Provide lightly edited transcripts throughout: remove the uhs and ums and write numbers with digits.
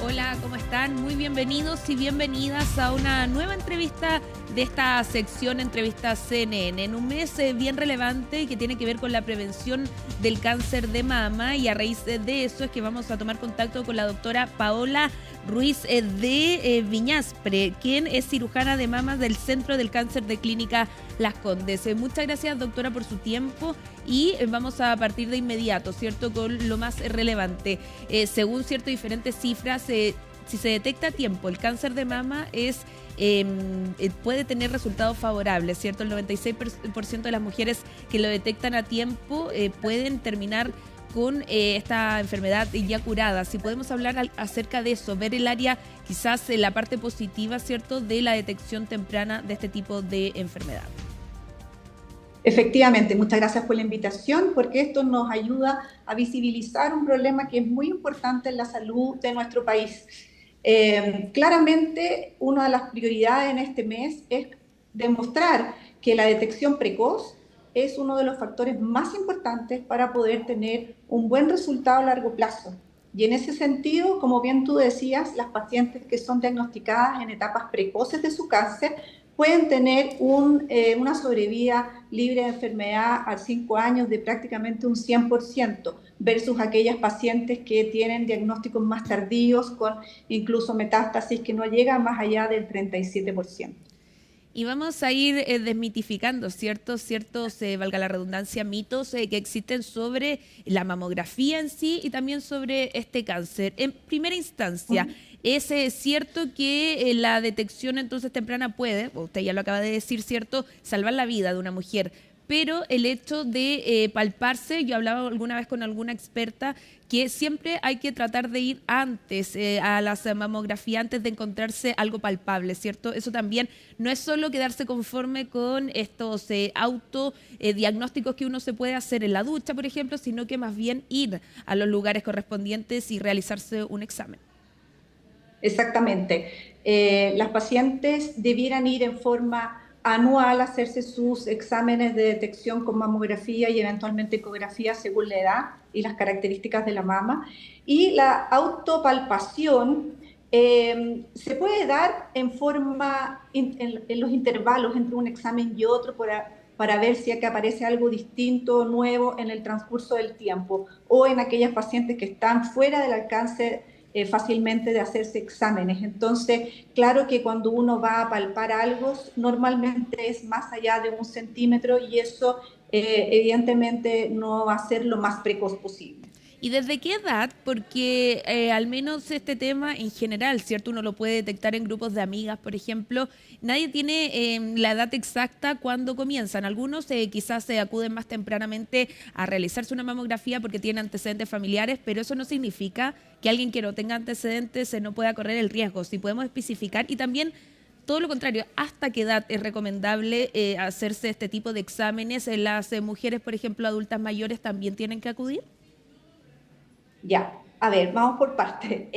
Hola, ¿cómo están? Muy bienvenidos y bienvenidas a una nueva entrevista de esta sección Entrevista CNN, en un mes bien relevante que tiene que ver con la prevención del cáncer de mama, y a raíz de eso es que vamos a tomar contacto con la doctora Paola Ruiz de Viñaspre, quien es cirujana de mama del Centro del Cáncer de Clínica Las Condes. Muchas gracias, doctora, por su tiempo, y vamos a partir de inmediato, ¿cierto?, con lo más relevante. Según ciertas diferentes cifras, si se detecta a tiempo el cáncer de mama puede tener resultados favorables, ¿cierto? El 96% de las mujeres que lo detectan a tiempo pueden terminar con esta enfermedad ya curada. Si podemos hablar acerca de eso, ver el área, quizás la parte positiva, ¿cierto?, de la detección temprana de este tipo de enfermedad. Efectivamente, muchas gracias por la invitación, porque esto nos ayuda a visibilizar un problema que es muy importante en la salud de nuestro país. Claramente, una de las prioridades en este mes es demostrar que la detección precoz es uno de los factores más importantes para poder tener un buen resultado a largo plazo. Y en ese sentido, como bien tú decías, las pacientes que son diagnosticadas en etapas precoces de su cáncer pueden tener una sobrevida libre de enfermedad a 5 años de prácticamente un 100%, versus aquellas pacientes que tienen diagnósticos más tardíos con incluso metástasis que no llegan más allá del 37%. Y vamos a ir desmitificando ciertos, valga la redundancia, mitos que existen sobre la mamografía en sí y también sobre este cáncer. En primera instancia, ¿es cierto que la detección entonces temprana puede, usted ya lo acaba de decir, ¿cierto?, salvar la vida de una mujer? Pero el hecho de palparse, yo hablaba alguna vez con alguna experta que siempre hay que tratar de ir antes a las mamografías antes de encontrarse algo palpable, ¿cierto? Eso también no es solo quedarse conforme con estos autodiagnósticos que uno se puede hacer en la ducha, por ejemplo, sino que más bien ir a los lugares correspondientes y realizarse un examen. Exactamente. Las pacientes debieran ir en forma anual a hacerse sus exámenes de detección con mamografía y eventualmente ecografía según la edad y las características de la mama. Y la autopalpación se puede dar en en los intervalos entre un examen y otro para ver si aparece algo distinto, nuevo en el transcurso del tiempo, o en aquellas pacientes que están fuera del alcance fácilmente de hacerse exámenes. Entonces, claro que cuando uno va a palpar algo, normalmente es más allá de 1 centímetro, y eso evidentemente no va a ser lo más precoz posible. ¿Y desde qué edad? Porque al menos este tema en general, ¿cierto? Uno lo puede detectar en grupos de amigas, por ejemplo. Nadie tiene la edad exacta cuando comienzan. Algunos quizás se acuden más tempranamente a realizarse una mamografía porque tienen antecedentes familiares, pero eso no significa que alguien que no tenga antecedentes no pueda correr el riesgo. Si podemos especificar, y también todo lo contrario, ¿hasta qué edad es recomendable hacerse este tipo de exámenes? ¿Las mujeres, por ejemplo, adultas mayores, también tienen que acudir? Ya, a ver, vamos por partes.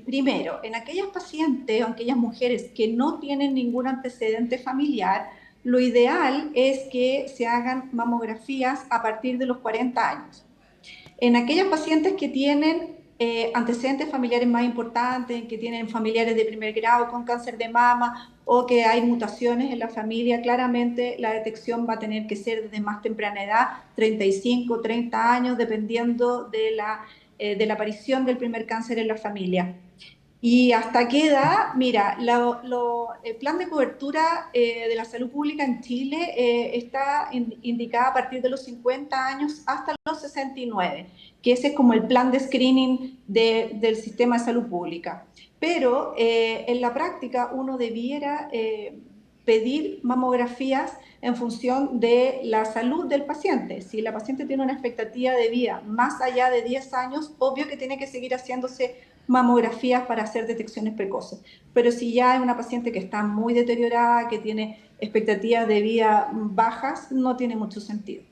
Primero, en aquellas pacientes o aquellas mujeres que no tienen ningún antecedente familiar, lo ideal es que se hagan mamografías a partir de los 40 años. En aquellas pacientes que tienen antecedentes familiares más importantes, que tienen familiares de primer grado con cáncer de mama o que hay mutaciones en la familia, claramente la detección va a tener que ser desde más temprana edad, 35, 30 años, dependiendo de la aparición del primer cáncer en la familia. ¿Y hasta qué edad? Mira, el plan de cobertura de la salud pública en Chile está indicada a partir de los 50 años hasta los 69, que ese es como el plan de screening del sistema de salud pública. Pero en la práctica uno debiera pedir mamografías en función de la salud del paciente. Si la paciente tiene una expectativa de vida más allá de 10 años, obvio que tiene que seguir haciéndose mamografías para hacer detecciones precoces. Pero si ya es una paciente que está muy deteriorada, que tiene expectativas de vida bajas, no tiene mucho sentido.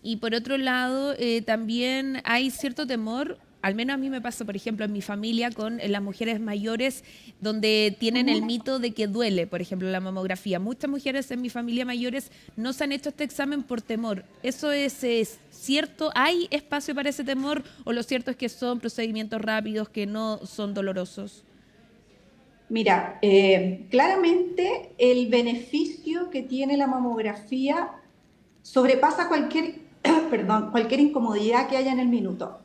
Y por otro lado, también hay cierto temor al menos a mí me pasa, por ejemplo, en mi familia con las mujeres mayores, donde tienen el mito de que duele, por ejemplo, la mamografía. Muchas mujeres en mi familia mayores no se han hecho este examen por temor. ¿Eso es cierto? ¿Hay espacio para ese temor o lo cierto es que son procedimientos rápidos que no son dolorosos? Mira, claramente el beneficio que tiene la mamografía sobrepasa cualquier, perdón, cualquier incomodidad que haya en el minuto.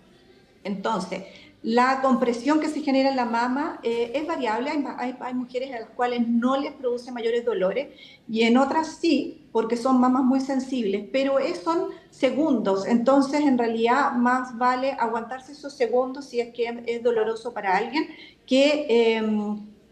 Entonces, la compresión que se genera en la mama es variable. Hay mujeres a las cuales no les produce mayores dolores y en otras sí, porque son mamas muy sensibles, pero son segundos. Entonces, en realidad, más vale aguantarse esos segundos si es que es doloroso para alguien que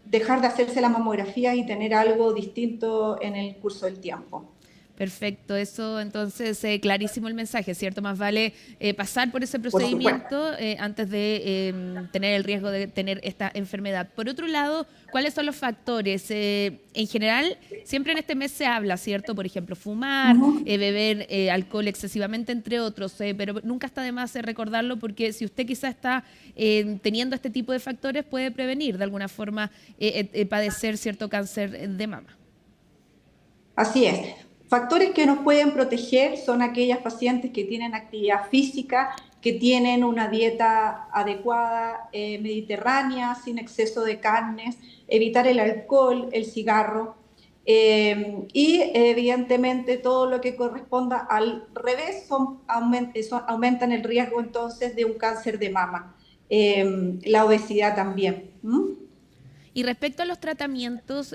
dejar de hacerse la mamografía y tener algo distinto en el curso del tiempo. Perfecto, eso entonces clarísimo el mensaje, ¿cierto? Más vale pasar por ese Por supuesto. procedimiento antes de tener el riesgo de tener esta enfermedad. Por otro lado, ¿cuáles son los factores? En general, siempre en este mes se habla, ¿cierto? Por ejemplo, fumar, beber alcohol excesivamente, entre otros, pero nunca está de más recordarlo porque si usted quizá está teniendo este tipo de factores, puede prevenir de alguna forma padecer cierto cáncer de mama. Así es. Factores que nos pueden proteger son aquellas pacientes que tienen actividad física, que tienen una dieta adecuada, mediterránea, sin exceso de carnes, evitar el alcohol, el cigarro y evidentemente todo lo que corresponda al revés aumentan el riesgo entonces de un cáncer de mama. La obesidad también. Y respecto a los tratamientos,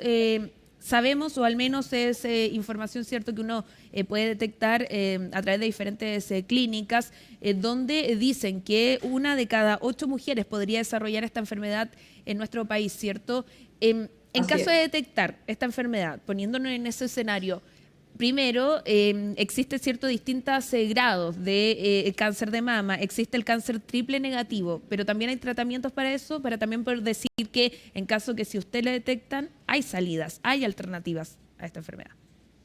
sabemos, o al menos es información cierto que uno puede detectar a través de diferentes clínicas, donde dicen que 1 de cada 8 mujeres podría desarrollar esta enfermedad en nuestro país, ¿cierto? En caso de detectar esta enfermedad, poniéndonos en ese escenario, primero, existe ciertos distintos grados de cáncer de mama, existe el cáncer triple negativo, pero también hay tratamientos para eso, para también poder decir que en caso que si usted le detectan, hay salidas, hay alternativas a esta enfermedad.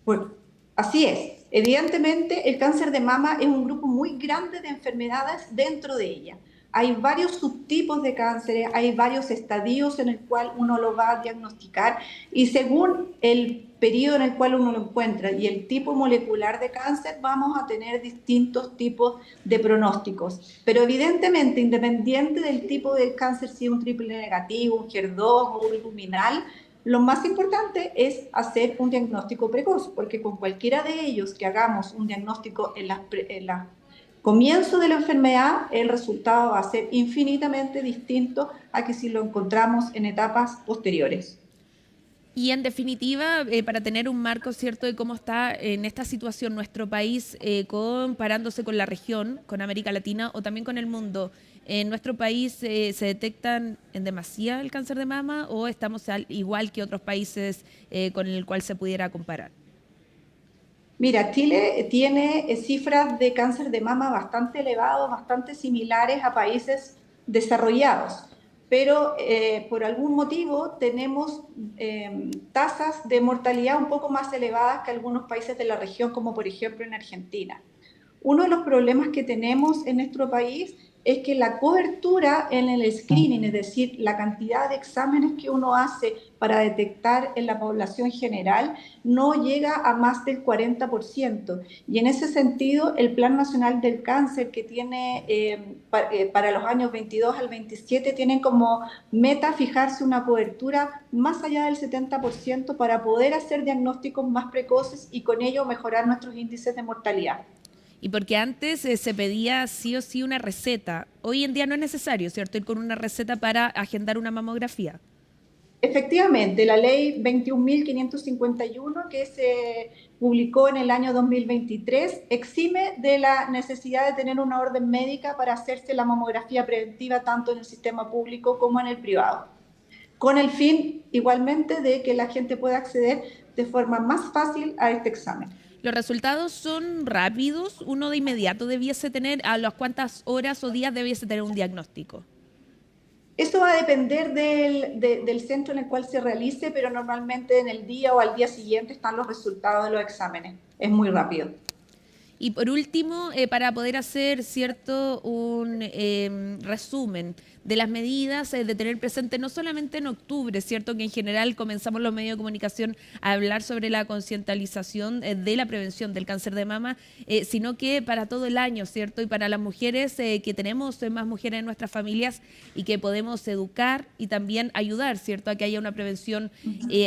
Bueno, así es. Evidentemente, el cáncer de mama es un grupo muy grande de enfermedades dentro de ella. Hay varios subtipos de cánceres, hay varios estadios en el cual uno lo va a diagnosticar y según el periodo en el cual uno lo encuentra y el tipo molecular de cáncer, vamos a tener distintos tipos de pronósticos. Pero evidentemente, independiente del tipo de cáncer, si es un triple negativo, un HER2 o un luminal, lo más importante es hacer un diagnóstico precoz, porque con cualquiera de ellos que hagamos un diagnóstico en la comienzo de la enfermedad, el resultado va a ser infinitamente distinto a que si lo encontramos en etapas posteriores. Y en definitiva, para tener un marco cierto de cómo está en esta situación nuestro país, comparándose con la región, con América Latina o también con el mundo, ¿en nuestro país se detectan en demasía el cáncer de mama o estamos igual que otros países con el cual se pudiera comparar? Mira, Chile tiene cifras de cáncer de mama bastante elevados, bastante similares a países desarrollados, pero por algún motivo tenemos tasas de mortalidad un poco más elevadas que algunos países de la región, como por ejemplo en Argentina. Uno de los problemas que tenemos en nuestro país es que la cobertura en el screening, es decir, la cantidad de exámenes que uno hace para detectar en la población general, no llega a más del 40%. Y en ese sentido, el Plan Nacional del Cáncer, que tiene para los años 22 al 27, tienen como meta fijarse una cobertura más allá del 70% para poder hacer diagnósticos más precoces y con ello mejorar nuestros índices de mortalidad. Y porque antes se pedía sí o sí una receta. Hoy en día no es necesario, ¿cierto?, ir con una receta para agendar una mamografía. Efectivamente, la ley 21.551 que se publicó en el año 2023 exime de la necesidad de tener una orden médica para hacerse la mamografía preventiva tanto en el sistema público como en el privado, con el fin igualmente de que la gente pueda acceder de forma más fácil a este examen. ¿Los resultados son rápidos? ¿Uno de inmediato debiese tener, a las cuántas horas o días debiese tener un diagnóstico? Eso va a depender del centro en el cual se realice, pero normalmente en el día o al día siguiente están los resultados de los exámenes. Es muy rápido. Y por último, para poder hacer cierto un resumen de las medidas de tener presente no solamente en octubre, cierto que en general comenzamos los medios de comunicación a hablar sobre la concientización de la prevención del cáncer de mama, sino que para todo el año, cierto, y para las mujeres que tenemos más mujeres en nuestras familias y que podemos educar y también ayudar, cierto, a que haya una prevención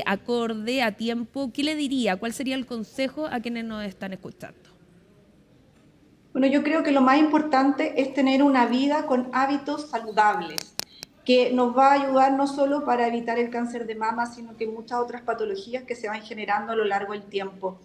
acorde a tiempo. ¿Qué le diría? ¿Cuál sería el consejo a quienes nos están escuchando? Bueno, yo creo que lo más importante es tener una vida con hábitos saludables, que nos va a ayudar no solo para evitar el cáncer de mama, sino que muchas otras patologías que se van generando a lo largo del tiempo.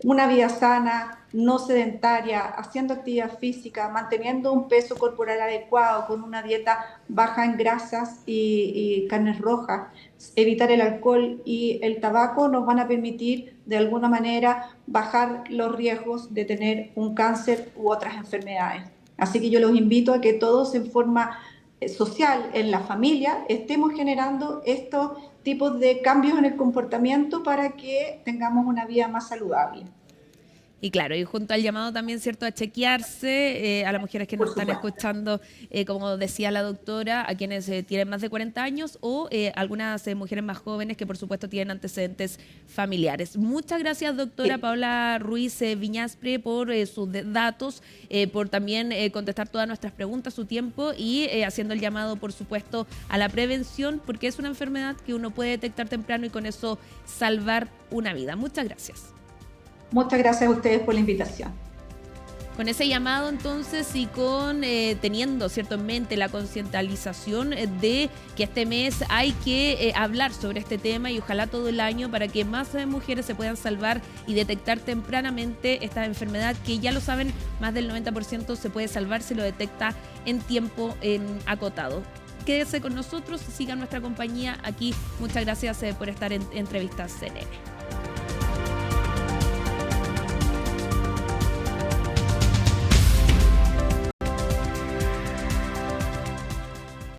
Una vida sana, no sedentaria, haciendo actividad física, manteniendo un peso corporal adecuado, con una dieta baja en grasas y carnes rojas, evitar el alcohol y el tabaco nos van a permitir de alguna manera bajar los riesgos de tener un cáncer u otras enfermedades. Así que yo los invito a que todos en forma social, en la familia, estemos generando estos tipos de cambios en el comportamiento para que tengamos una vida más saludable. Y claro, y junto al llamado también, ¿cierto?, a chequearse a las mujeres que nos están escuchando, como decía la doctora, a quienes tienen más de 40 años o algunas mujeres más jóvenes que por supuesto tienen antecedentes familiares. Muchas gracias, doctora Paola Ruiz Viñaspre, por sus datos, por también contestar todas nuestras preguntas, su tiempo y haciendo el llamado, por supuesto, a la prevención, porque es una enfermedad que uno puede detectar temprano y con eso salvar una vida. Muchas gracias. Muchas gracias a ustedes por la invitación. Con ese llamado entonces y con teniendo cierto en mente la concientización de que este mes hay que hablar sobre este tema y ojalá todo el año para que más mujeres se puedan salvar y detectar tempranamente esta enfermedad que ya lo saben, más del 90% se puede salvar si lo detecta en tiempo acotado. Quédese con nosotros, sigan nuestra compañía aquí. Muchas gracias por estar en Entrevistas CNN.